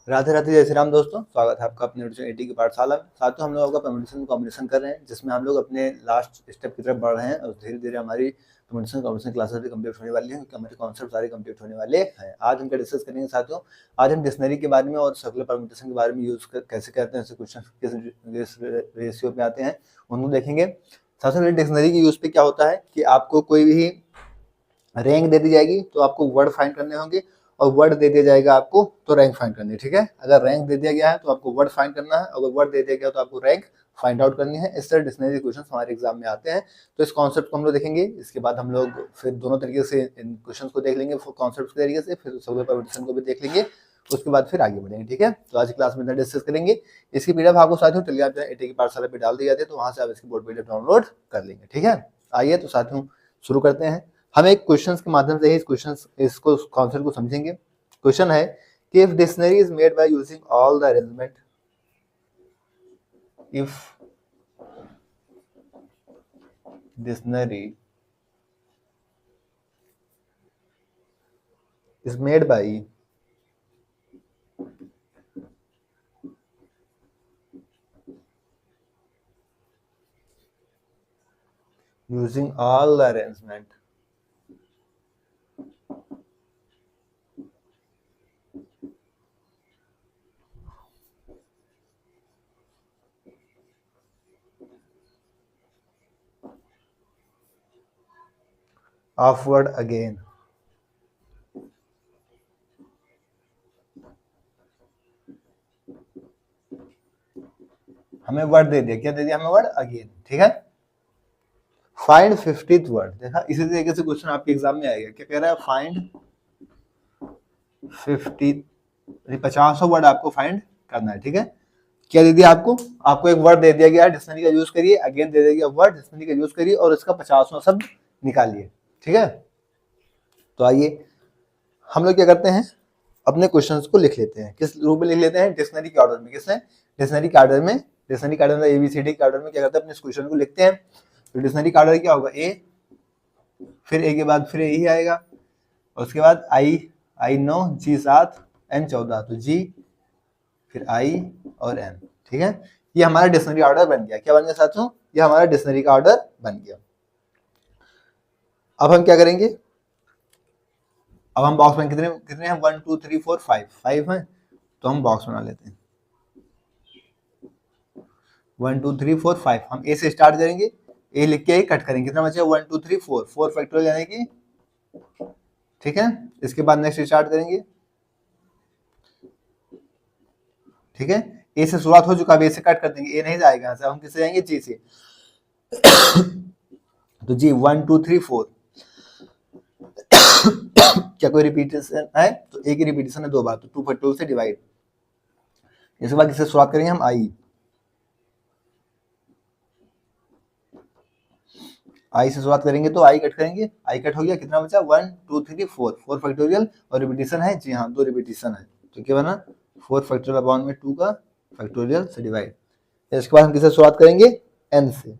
राधे राधे, जय श्री राम दोस्तों। स्वागत है आपका अपने एटी की पाठशाला में। साथियों, हम लोग आपका परमुटेशन कॉम्बिनेशन कर रहे हैं, जिसमें हम लोग अपने लास्ट स्टेप की तरफ बढ़ रहे हैं और धीरे धीरे हमारी परमुटेशन कॉम्बिनेशन क्लासेस भी कंप्लीट होने वाली हैं, क्योंकि हमारे कॉन्सेप्ट सारे कंप्लीट होने वाले हैं। आज हम क्या डिस्कस करेंगे साथियों? आज हम डिक्शनरी के बारे में और सर्कुलर परमुटेशन के बारे में यूज कैसे करते हैं, क्वेश्चन किस रेशियो पे आते हैं, उनको देखेंगे। सबसे पहले डिक्शनरी के यूज पे क्या होता है कि आपको कोई भी रैंक दे दी जाएगी तो आपको वर्ड फाइंड करने होंगे, और वर्ड दे दिया जाएगा आपको तो रैंक फाइंड करनी है। ठीक है, अगर रैंक दे दिया गया है तो आपको वर्ड फाइंड करना है, अगर वर्ड दे दिया गया तो आपको रैंक फाइंड आउट करनी है। इस तरह डिक्शनरी क्वेश्चन हमारे एग्जाम में आते हैं। तो इस कॉन्सेप्ट को हम लोग देखेंगे। इसके बाद हम लोग फिर दोनों तरीके से इन क्वेश्चन को देख लेंगे, कॉन्सेप्ट के तरीके से, फिर सर्कुलर परमुटेशन को भी देख लेंगे। उसके बाद फिर आगे बढ़ेंगे। ठीक है, तो आज की क्लास में इतना डिस्कस करेंगे। इसकी पीडीएफ आपको साथियों टेलीग्राम एटी की पाठशाला पे डाल दी जाती है, तो वहां से आप इसकी बोर्ड पीडीएफ डाउनलोड कर लेंगे। ठीक है, आइए तो साथियों शुरू करते हैं। हम एक क्वेश्चन के माध्यम से ही इसको कॉन्सेप्ट को समझेंगे। क्वेश्चन है कि if dictionary is made by using all the arrangement, if dictionary is made by using all the arrangement of word again, हमें वर्ड दे दिया, क्या दे दिया हमें? Word again. ठीक है, फाइंड 50th वर्ड। देखा, इसी तरीके से क्वेश्चन आपके एग्जाम में आएगा। क्या कह रहा है? फाइंड 50 वर्ड आपको फाइंड करना है। ठीक है, क्या दे दिया आपको? आपको एक वर्ड दे दिया गया है, डिक्शनरी का यूज करिए। अगेन दे दिया गया वर्ड, डिक्शनरी का यूज करिए और इसका 50वां शब्द निकालिए। ठीक है, तो आइए हम लोग क्या करते हैं, अपने क्वेश्चंस को लिख लेते हैं। किस रूप में लिख लेते हैं? डिक्शनरी के ऑर्डर में। किसने? डिक्शनरी के ऑर्डर में। डिक्शनरी के ऑर्डर में ABCD के ऑर्डर में क्या करते हैं, अपने इस क्वेश्चन को लिखते हैं। तो डिक्शनरी का ऑर्डर क्या होगा? ए, फिर ए के बाद फिर ए ही आएगा, और उसके बाद आई 9, जी 7, एन 14, तो जी, फिर आई और एन। ठीक है, ये हमारा डिक्शनरी ऑर्डर बन गया। क्या बन गया साथियों? ये हमारा डिक्शनरी का ऑर्डर बन गया। अब हम क्या करेंगे? अब हम बॉक्स में कितने हैं? 1 2 3 4 5 हैं, तो हम बॉक्स बना लेते हैं। 1 2 3 4 5 हम ए से स्टार्ट करेंगे, ए लिख के कट करेंगे। कितना बचेगा? 1 2 3 4 फैक्टोरियल यानी कि। ठीक है, इसके बाद नेक्स्ट स्टार्ट करेंगे। ठीक है, ए से शुरुआत हो चुका, अब ए से कट कर देंगे, ए नहीं जाएगा यहाँ से। हम किससे जाएंगे? जी से। तो जी 1 2 3 4 क्या कोई रिपीटेशन है? तो एक ही रिपीटेशन है 2 बार, तो 2 फैक्टोरियल से डिवाइड। इसके बाद किससे शुरुआत करेंगे हम? आई से शुरुआत करेंगे, तो आई कट करेंगे, आई कट हो गया। कितना बचा? 1 2 3 4 फैक्टोरियल, और रिपीटेशन है, जी हाँ 2 रिपीटेशन है, तो क्या बना? 4 फैक्टोरियल अपॉन में 2 का फैक्टोरियल से डिवाइड। इसके बाद हम किससे शुरुआत करेंगे? एन से।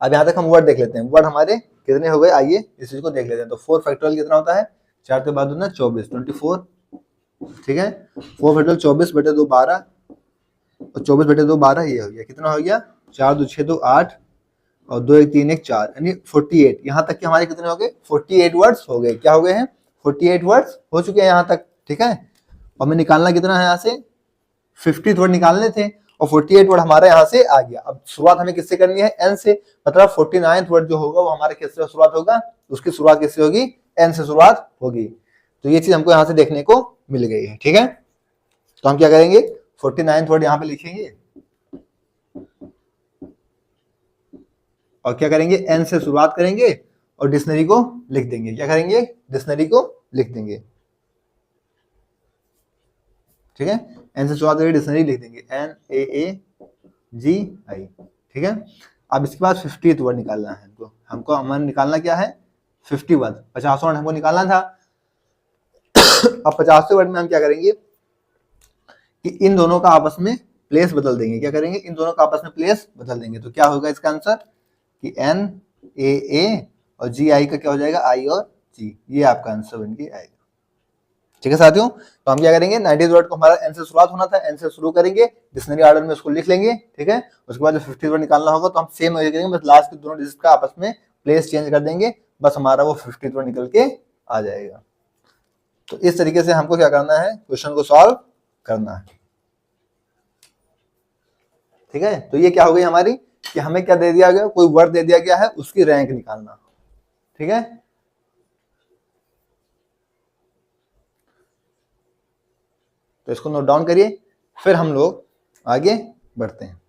अब यहाँ तक हम वर्ड देख लेते हैं। वर्ड हमारे कितने हो गए? आइए इस चीज को देख लेते हैं। तो 4 फैक्टोरियल कितना होता है? 4 के बाद 24, 24। ठीक है, 4 फैक्टोरियल 24 बटे 2 12, और 24 बटे 2 12, ये हो गया। कितना हो गया? 4 2 6 2 8, और 2 1 3 1 4, यानी 48। यहाँ तक के हमारे कितने हो गए? 48 वर्ड्स हो गए। क्या हो गए हैं? 48 वर्ड्स हो चुके हैं यहाँ तक। ठीक है, और हमें निकालना कितना है? यहाँ से 50 वर्ड निकालने थे, और 48 वर्ड हमारे यहाँ से आ गया। अब शुरुआत हमें किससे करनी है? एन से। मतलब 49th वर्ड जो होगा वो हमारे किससे शुरुआत होगा? उसकी शुरुआत किससे होगी? एन से शुरुआत होगी। तो ये चीज हमको यहाँ से देखने को मिल गई है। ठीक है, तो हम क्या करेंगे? 49th वर्ड यहाँ पे लिखेंगे, और क्या करेंगे? एन से शुरुआत करेंगे और डिक्शनरी को लिख देंगे। क्या करेंगे? डिक्शनरी को लिख देंगे। ठीक है, एन से शुरुआत करके डिक्शनरी लिख देंगे, NAAGI। ठीक है, अब इसके बाद 50th वर्ड निकालना है हमको हमारे निकालना क्या है? 50 वर्ड, 50 वर्ड हमको निकालना था। अब 50वें वर्ड में हम क्या करेंगे कि इन दोनों का आपस में प्लेस बदल देंगे। क्या करेंगे? इन दोनों का आपस में प्लेस बदल देंगे। तो क्या होगा इसका आंसर कि NAA और GI का क्या हो जाएगा? I और G। ये आपका आंसर बन के आएगा। ठीक है साथियों, तो हम क्या करेंगे 90th वर्ड को हमारा एन से शुरुआत होना था, एन से शुरू करेंगे, डिक्शनरी ऑर्डर में उसको लिख लेंगे, ठीक है। उसके बाद जो 50th वर्ड निकालना होगा तो हम सेम करेंगे, बस लास्ट के दोनों डिजिट का आपस में प्लेस चेंज कर देंगे, बस हमारा वो 50th वर्ड निकल के आ जाएगा। तो इस तरीके से हमको क्या करना है, क्वेश्चन को सॉल्व करना है, ठीक है। तो ये क्या हो गई हमारी कि हमें क्या दे दिया गया, कोई वर्ड दे दिया गया है, उसकी रैंक निकालना, ठीक है। तो इसको नोट डाउन करिए, फिर हम लोग आगे बढ़ते हैं।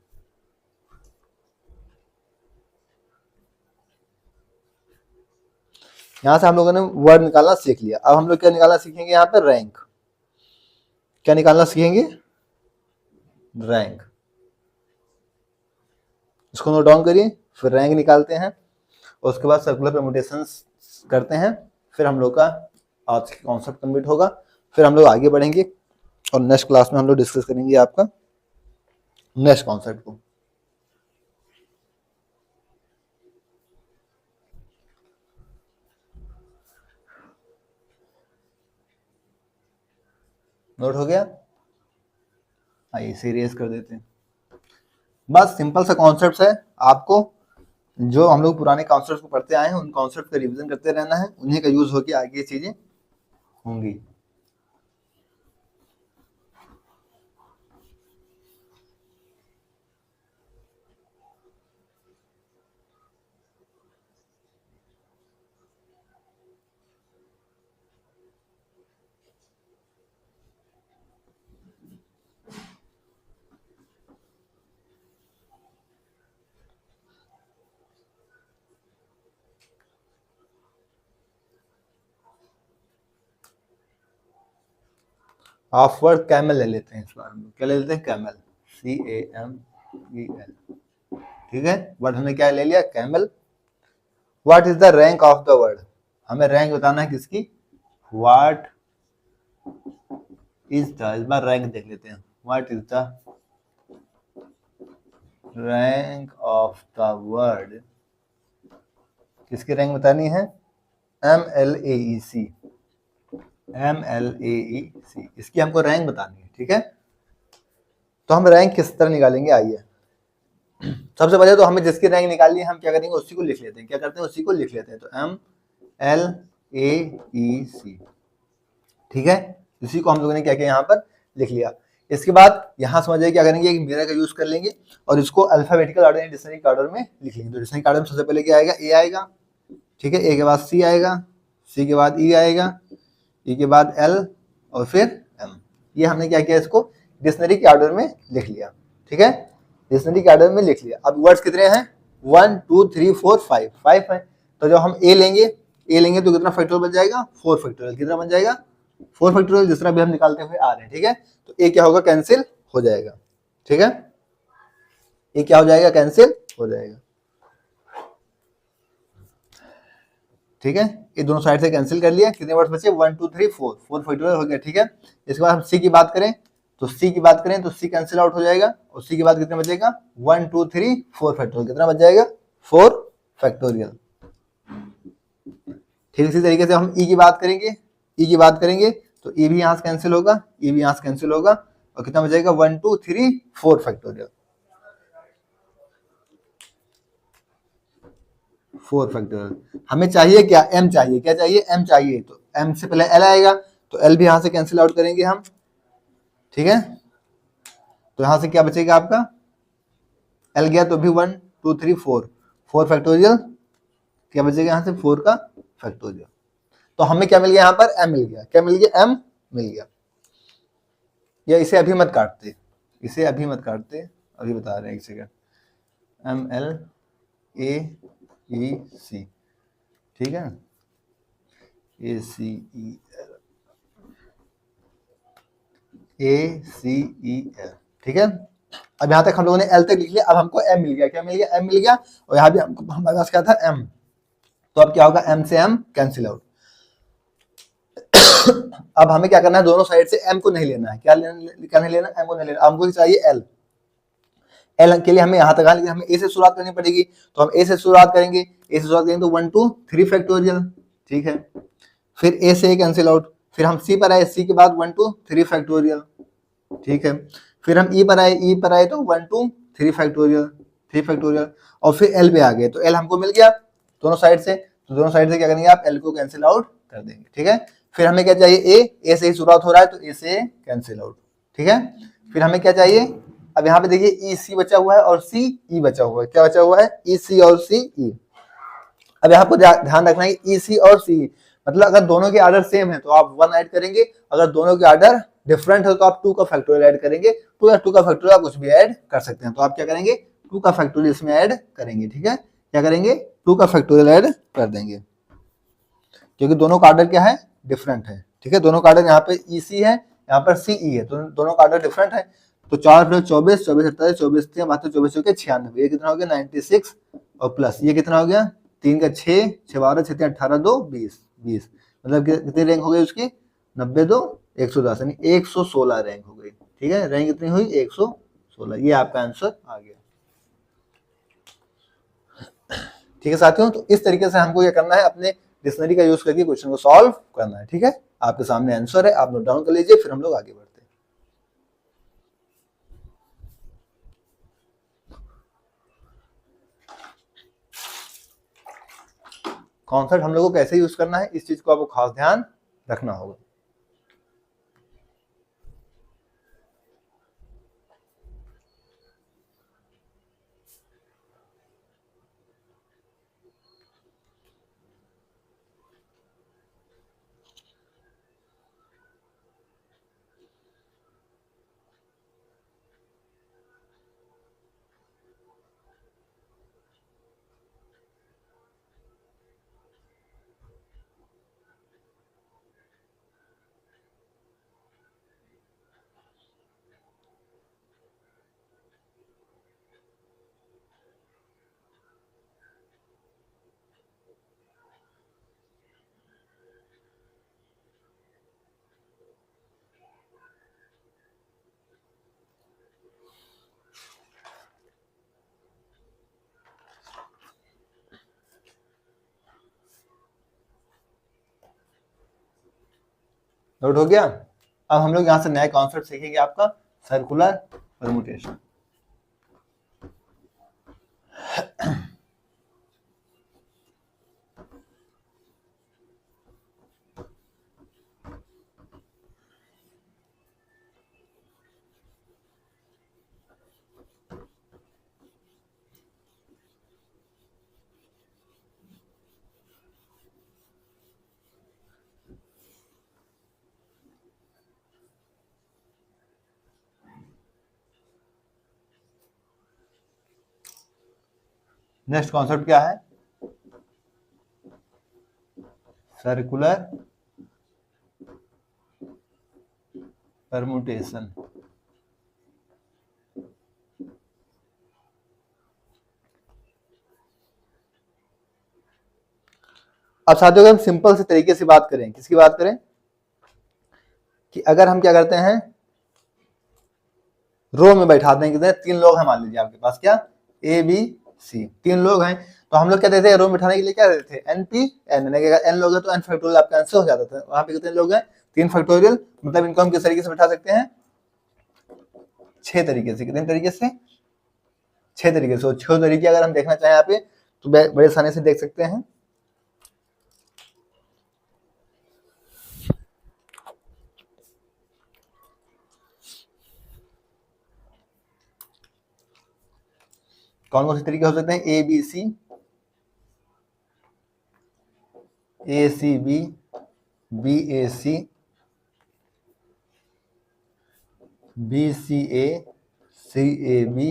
यहां से हम लोगों ने वर्ड निकालना सीख लिया, अब हम लोग क्या निकालना सीखेंगे, यहाँ पर रैंक, क्या निकालना सीखेंगे, रैंक। इसको नोट डाउन करिए, फिर रैंक निकालते हैं, उसके बाद सर्कुलर परम्यूटेशंस करते हैं, फिर हम लोग का आज का कॉन्सेप्ट कंप्लीट होगा, फिर हम लोग आगे बढ़ेंगे और नेक्स्ट क्लास में हम लोग डिस्कस करेंगे आपका नेक्स्ट कॉन्सेप्ट को। नोट हो गया, आइए इसे इरेज कर देते हैं। बस सिंपल सा कॉन्सेप्ट है, आपको जो हम लोग पुराने कॉन्सेप्ट को पढ़ते आए हैं उन कॉन्सेप्ट का रिवीजन करते रहना है, उन्हीं का यूज होकर आगे ये चीजें होंगी। ऑफ वर्ड कैमल ले लेते हैं, इस बार हम लोग क्या ले लेते हैं, कैमल, CAMEL, ठीक है। वर्ड हमने क्या ले लिया, camel. What is the rank of the word, हमें रैंक बताना है किसकी, व्हाट इज द, इस बार रैंक देख लेते हैं, what is the rank of the word, किसकी रैंक बतानी है, MLAEC, MLAEC, इसकी हमको रैंक बतानी है, ठीक है। तो हम रैंक किस तरह निकालेंगे, आइए सबसे पहले तो हमें जिसकी रैंक निकालनी है हम क्या करेंगे, उसी को लिख लेते हैं, क्या करते हैं, उसी को लिख लेते हैं। तो MLAEC, ठीक है, इसी को हम लोगों ने क्या किया, यहाँ पर लिख लिया। इसके बाद यहाँ समझिए क्या करेंगे, एक मेरा का यूज कर लेंगे और इसको अल्फाबेटिकल ऑर्डर यानी डिक्शनरी के ऑर्डर में लिख लेंगे। तो डिक्शनरी के ऑर्डर में सबसे पहले क्या आएगा, A आएगा, ठीक है, A के बाद C आएगा, C के बाद E आएगा, E के बाद L और फिर M। ये हमने क्या किया, इसको डिक्शनरी के ऑर्डर में लिख लिया, ठीक है, डिक्शनरी के ऑर्डर में लिख लिया। अब वर्ड्स कितने हैं, 1 2 3 4 5, 5 है। तो जब हम A लेंगे तो कितना फैक्टोरियल बन जाएगा, 4 फैक्टोरियल, कितना बन जाएगा, 4 फैक्टोरियल, जिस तरह भी हम निकालते हुए आ रहे हैं, ठीक है। तो A क्या होगा, कैंसिल हो जाएगा, ठीक है, A क्या हो जाएगा, कैंसिल हो जाएगा, ठीक है। ये दोनों साइड से कैंसिल कर लिया, कितने वर्ड्स बचे, 1 2 3 4, 4 फैक्टोरियल हो गया, ठीक है। इसके बाद हम C की बात करें तो C की बात करें तो C कैंसिल आउट हो जाएगा, और C के बाद कितना बचेगा, 1 2 3 4 फैक्टोरियल, कितना बच जाएगा, 4 फैक्टोरियल, ठीक। इसी तरीके से हम E की बात करेंगे, E की बात करेंगे तो E भी यहाँ से कैंसिल होगा, E भी यहाँ से कैंसिल होगा, और कितना बचेगा, 1 2 3 4 फैक्टोरियल, 4 फैक्टोरियल। हमें चाहिए क्या, M चाहिए, क्या चाहिए, M चाहिए। तो M से पहले L आएगा, तो L भी यहाँ से कैंसिल आउट करेंगे हम, ठीक है। तो यहाँ से क्या बचेगा आपका, L गया तो भी 1 2 3 4, 4 फैक्टोरियल, क्या बचेगा यहाँ से, 4 का फैक्टोरियल। तो हमें क्या मिल गया, यहाँ पर M मिल गया, क्या मिल गया, M मिल गया। या इसे अभी मत काटते, इसे अभी मत काटते, अभी बता रहे हैं, एक सेकंड, MLAEC, ठीक है, ACEL, ठीक है। अब यहाँ तक हम लोगों ने L तक लिख लिया, अब हमको M मिल गया, क्या मिल गया, M मिल गया, और यहाँ भी हमको हमारे पास क्या था, M। तो अब क्या होगा, M से M कैंसिल आउट। अब हमें क्या करना है, दोनों साइड से M को नहीं लेना है, क्या नहीं लेना, M को नहीं लेना, हमको चाहिए L। L के लिए हमें यहाँ तक आने, हमें A से शुरुआत करनी पड़ेगी, तो हम A से शुरुआत करेंगे, A से शुरुआत करेंगे तो 1 2 3 फैक्टोरियल, ठीक है। फिर A से A कैंसिल आउट, फिर हम सी पर आए, सी के बाद 1 2 3 फैक्टोरियल, ठीक है। फिर हम ई पर आए तो 1 2 3 फैक्टोरियल, 3 फैक्टोरियल, और फिर एल पे आ गए तो एल हमको मिल गया दोनों साइड से, तो दोनों साइड से क्या करेंगे आप, एल को कैंसिल आउट कर देंगे, ठीक है। फिर हमें क्या चाहिए, ए से ही शुरुआत हो रहा है तो ए से कैंसिल आउट, ठीक है। फिर हमें क्या चाहिए, अब यहाँ पे देखिए ई सी बचा हुआ है और सी ई बचा हुआ है, क्या बचा हुआ है, ई सी और सी ई। अब यहाँ पर ध्यान रखना है ई सी और सी, मतलब अगर दोनों के आर्डर सेम है तो आप 1 ऐड करेंगे, अगर दोनों के आर्डर डिफरेंट है तो आप 2 का फैक्टोरियल ऐड करेंगे, 2 या 2 का फैक्टोरियल आप कुछ भी ऐड कर सकते हैं, तो आप क्या करेंगे, 2 का फैक्टोरियल इसमें ऐड करेंगे, ठीक है। क्या करेंगे, 2 का फैक्टोरियल ऐड कर देंगे, क्योंकि दोनों का आर्डर क्या है, डिफरेंट है, ठीक है। दोनों का आर्डर यहाँ पे ई सी है, यहाँ पर सी ई है, तो दोनों का आर्डर डिफरेंट है। तो 4 + 24, 24 + 28, 24 3 बात 24 चौके 96, ये कितना हो गया 96, और प्लस ये कितना हो गया 3 का 6, 6 12, 6 3 18 2 20, 20 मतलब कितनी रैंक हो गई उसकी, 90 2 110, यानी 116 रैंक हो गई, ठीक है। रैंक कितनी हुई, 116, ये आपका आंसर आ गया, ठीक है साथियों। तो इस तरीके से हमको ये करना है, अपने डिक्शनरी का यूज करके क्वेश्चन को सॉल्व करना है, ठीक है। आपके सामने आंसर है, आप नोट डाउन कर लीजिए, फिर हम लोग आगे बढ़ते हैं। कॉन्सेप्ट हम लोग को कैसे यूज करना है, इस चीज को आपको खास ध्यान रखना होगा। नोट हो गया। अब हम लोग यहाँ से नया कॉन्सेप्ट सीखेंगे, आपका सर्कुलर परम्यूटेशन। नेक्स्ट कॉन्सेप्ट क्या है, सर्कुलर परम्यूटेशन। अब साथियों अगर हम सिंपल से तरीके से बात करें, किसकी बात करें, कि अगर हम क्या करते हैं, रो में बैठाते हैं, कितने 3 लोग हैं मान लीजिए आपके पास, क्या ए बी सी 3 लोग हैं, तो हम लोग क्या देते हैं, रो में बैठाने के लिए क्या देते थे, एन पी एन, एन लोग हैं तो एन फैक्टोरियल आपका आंसर हो जाता था। वहां पे कितने लोग हैं, 3 फैक्टोरियल, मतलब इनको हम किस तरीके से बैठा सकते हैं, 6 तरीके से। कितने तरीके से, 6 तरीके से। 6 तरीके अगर हम देखना चाहें यहाँ पे तो बड़े आसानी से देख सकते हैं। कौन कौन से तरीके हो सकते हैं, A B C, A C B, B A C, B C A B,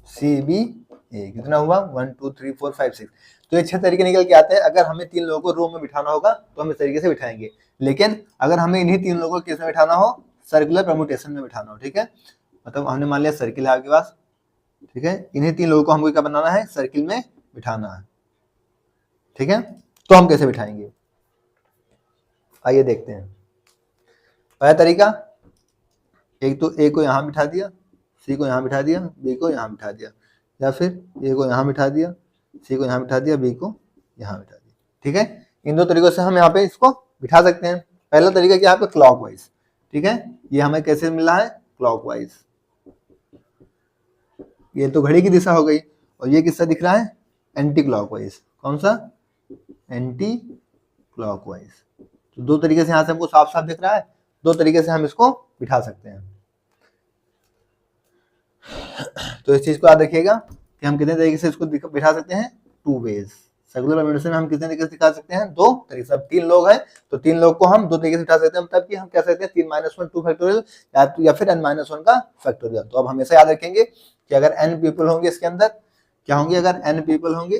C B A. कितना हुआ, 1 2 3 4 5 6। तो ये 6 तरीके निकल के आते हैं। अगर हमें 3 लोगों को रो में बिठाना होगा तो हम इस तरीके से बिठाएंगे, लेकिन अगर हमें इन्हीं 3 लोगों को किस में बिठाना हो, सर्कुलर परम्यूटेशन में बिठाना हो, ठीक है। मतलब हमने मान लिया सर्किल है आपके पास, ठीक है, इन्हीं 3 लोगों को हमको क्या बनाना है, सर्किल में बिठाना है, ठीक है। तो हम कैसे बिठाएंगे, आइए देखते हैं। पहला तरीका, एक तो ए को यहाँ बिठा दिया, सी को यहाँ बिठा दिया, बी को यहाँ बिठा दिया, या फिर ए को यहाँ बिठा दिया, सी को यहाँ बिठा दिया, बी को यहाँ बिठा दिया, ठीक है। इन दो तरीकों से हम यहाँ पे इसको बिठा सकते हैं। पहला तरीका क्या है यहाँ पे क्लॉकवाइज, ठीक है, ये हमें कैसे मिला है क्लॉकवाइज, ये तो घड़ी की दिशा हो गई, और ये किससा दिख रहा है एंटी क्लॉकवाइज, कौन सा एंटी क्लॉकवाइज। तो दो तरीके से यहाँ से हमको साफ साफ दिख रहा है, दो तरीके से हम इसको बिठा सकते हैं। तो इस चीज को याद रखिएगा कि हम कितने तरीके से इसको बिठा सकते हैं, टू वेज। सर्कुलर परम्यूटेशन में हम कितने तरीके से दिखा सकते हैं, दो तरीके से। अब 3 लोग हैं तो 3 लोग को हम दो तरीके से बिठा सकते हैं, मतलब कि हम कह सकते हैं 3 - 1 2 फैक्टोरियल या फिर n - 1 का फैक्टोरियल। तो अब हमेशा याद रखेंगे कि अगर n पीपल होंगे इसके अंदर, क्या होंगे, अगर n पीपल होंगे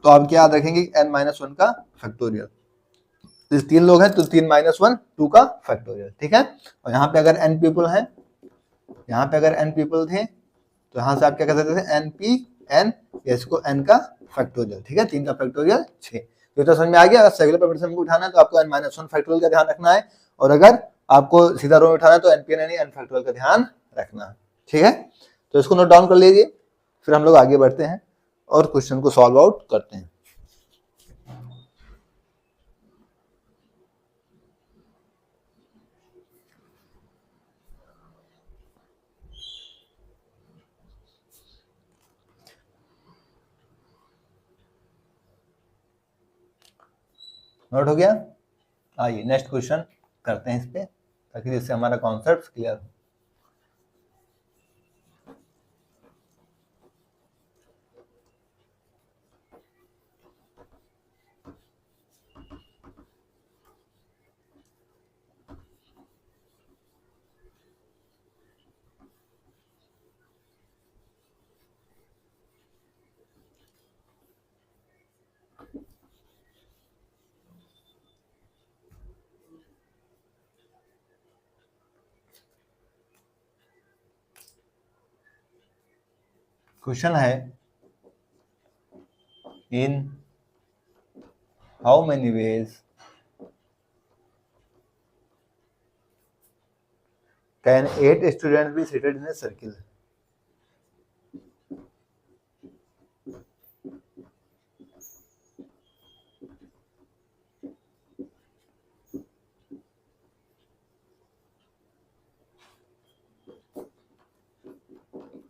तो आप क्या याद रखेंगे n - 1 का फैक्टोरियल। तो 3 लोग हैं तो 3 - 1 2 का फैक्टोरियल, ठीक है। और यहाँ पे अगर n पीपल हैं, यहाँ पे अगर n पीपल थे तो यहाँ से आप क्या कर सकते थे np n, या इसको n का फैक्टोरियल, ठीक है, 3 का फैक्टोरियल 6। तो समझ में आ गया। अगर सर्कुलर परम्यूटेशन को उठाना है तो आपको n - 1 फैक्टोरियल का ध्यान रखना है, और अगर आपको सीधा रो में उठाना है तो npn यानी n फैक्टोरियल का ध्यान रखना है, ठीक है। तो इसको नोट डाउन कर लीजिए, फिर हम लोग आगे बढ़ते हैं और क्वेश्चन को सॉल्व आउट करते हैं। नोट हो गया, आइए नेक्स्ट क्वेश्चन करते हैं इस पे, ताकि जिससे हमारा कॉन्सेप्ट क्लियर हो। क्वेश्चन है in how many ways can 8 student B seated in a circle.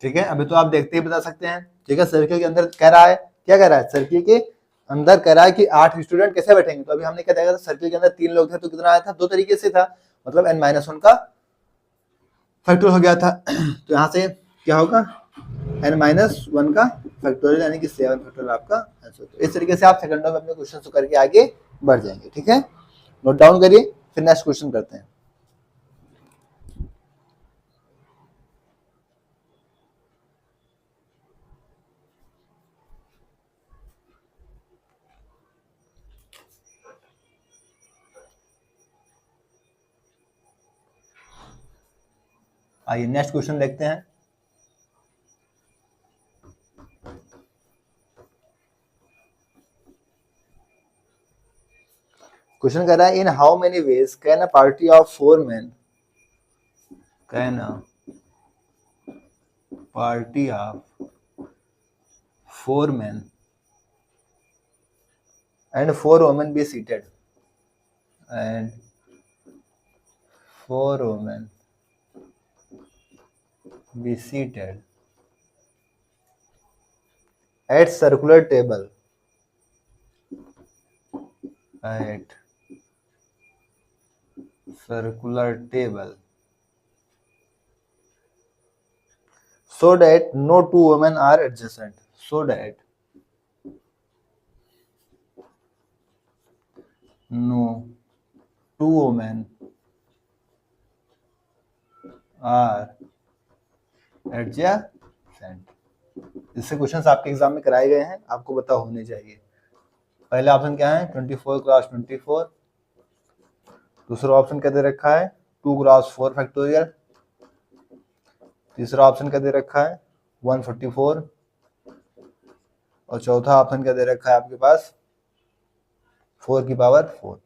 ठीक है, अभी तो आप देखते ही बता सकते हैं, ठीक है। सर्किल के अंदर कह रहा है, क्या कह रहा है, सर्किल के अंदर कह रहा है कि 8 स्टूडेंट कैसे बैठेंगे। तो अभी हमने क्या देखा था, सर्किल के अंदर 3 लोग थे तो कितना आया था, दो तरीके से था, मतलब n - 1 का फैक्टोरियल हो गया था। तो यहाँ से क्या होगा, n - 1 का फैक्टोरियल यानी कि 7 फैक्टोरियल आपका आंसर। तो इस तरीके से आप सेकंडों में अपने क्वेश्चन को करके आगे बढ़ जाएंगे, ठीक है। नोट डाउन करिए, फिर नेक्स्ट क्वेश्चन करते हैं। आइए नेक्स्ट क्वेश्चन देखते हैं। क्वेश्चन कह रहा है in how many ways can a party of 4 men can a party of 4 men and 4 women be seated and 4 women be seated at circular table at circular table so that no 2 women are adjacent, so that no 2 women are adjacent। इससे questions आपके exam में कराए गए हैं, आपको पता होने चाहिए। पहला ऑप्शन क्या है 24 क्रॉस 24, दूसरा ऑप्शन क्या दे रखा है 2 क्रॉस 4 फैक्टोरियल, तीसरा ऑप्शन क्या दे रखा है 144, और चौथा ऑप्शन क्या दे रखा है आपके पास 4 की पावर 4।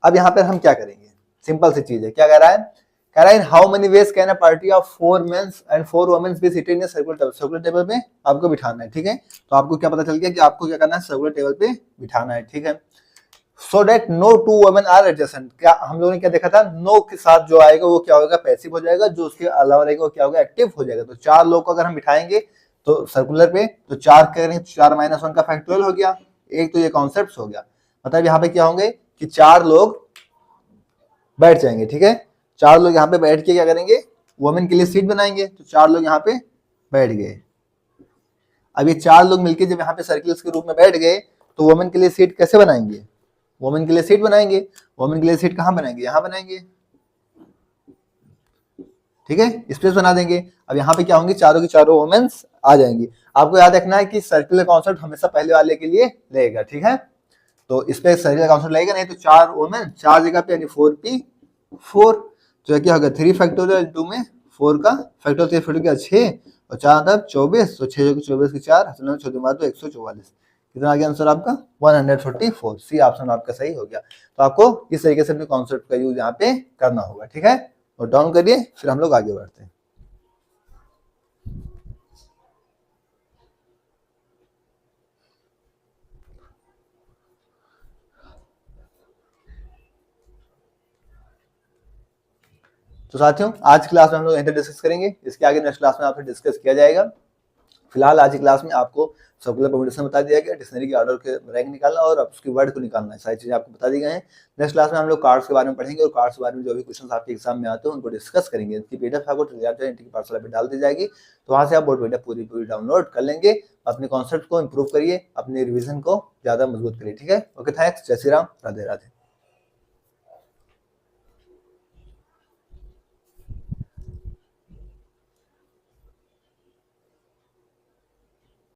अब यहाँ पर हम क्या करेंगे, सिंपल सी चीज है, क्या कह रहा है कह रहा है how many ways can a party of 4 mens and 4 womens be seated in circular table में आपको बिठाना है, ठीक है। तो आपको क्या पता चल गया कि आपको क्या करना है, सर्कुलर टेबल पे बिठाना है, ठीक है। So that no 2 women are adjacent, क्या हम लोगों ने क्या देखा था, नो के साथ जो आएगा वो क्या होगा, पैसिव हो जाएगा, जो उसके अलावा रहेगा वो क्या होगा, एक्टिव हो जाएगा। तो 4 लोग को अगर हम बिठाएंगे तो सर्कुलर पे, तो 4 करेंगे, 4 - 1 का फैक्टोरियल हो गया, एक तो ये कॉन्सेप्ट हो गया। मतलब यहाँ पे क्या होंगे कि 4 लोग बैठ जाएंगे, ठीक है। 4 लोग यहाँ पे बैठ के क्या करेंगे, वुमेन के लिए सीट बनाएंगे, तो 4 लोग यहाँ पे बैठ गए। अब ये 4 लोग मिलके जब यहाँ पे सर्किल्स के रूप में बैठ गए तो वुमेन के लिए सीट कैसे बनाएंगे, वुमेन के लिए सीट बनाएंगे, वुमेन के लिए सीट कहाँ बनाएंगे, यहाँ बनाएंगे, ठीक है, स्पेस बना देंगे। अब यहाँ पे क्या होंगे, चारों की चारों वुमेन्स आ जाएंगी। आपको याद रखना है कि सर्कुलर कॉन्सेप्ट हमेशा पहले वाले के लिए रहेगा, ठीक है। तो इस पे सर्कुलर कॉन्सेप्ट लगेगा, नहीं तो 4 वुमेन 4 जगह पे यानी 4p4, तो क्या होगा 3 फैक्टोरियल 2 में 4 का फैक्टोरियल, 3 फैक्टोरियल 6 और 4 मतलब 24, तो 6 को 24 की 4 14 बार तो 144, कितना आ गया आंसर आपका 144। सी ऑप्शन आपका सही हो गया। तो आपको इस तरीके से अपने कॉन्सेप्ट का यूज यहाँ पे करना होगा, ठीक है। नोट डाउन करिए, फिर हम लोग आगे बढ़ते हैं। तो साथियों आज क्लास में हम लोग यहीं डिस्कस करेंगे, इसके आगे नेक्स्ट क्लास में आपसे डिस्कस किया जाएगा। फिलहाल आज की क्लास में आपको सर्कुलर परम्यूटेशन बता दिया गया, डिक्शनरी के ऑर्डर के रैंक निकालना और उसकी वर्ड को निकालना है, सारी चीजें आपको बता दी गई हैं। नेक्स्ट क्लास में हम लोग कार्ड्स के बारे में पढ़ेंगे और कार्ड्स के बारे में जो भी क्वेश्चन आपके एग्जाम में आते हैं उनको डिस्कस करेंगे। इसकी पीडीएफ आपको टेलीग्राम की पाठशाला पे डाल दी जाएगी, तो वहां से आप बोर्ड पीडीएफ पूरी डाउनलोड कर लेंगे। अपने कॉन्सेप्ट को इंप्रूव करिए, अपने रिविजन को ज्यादा मजबूत करिए, ठीक है। ओके, थैंक्स, जय श्री राम, राधे राधे।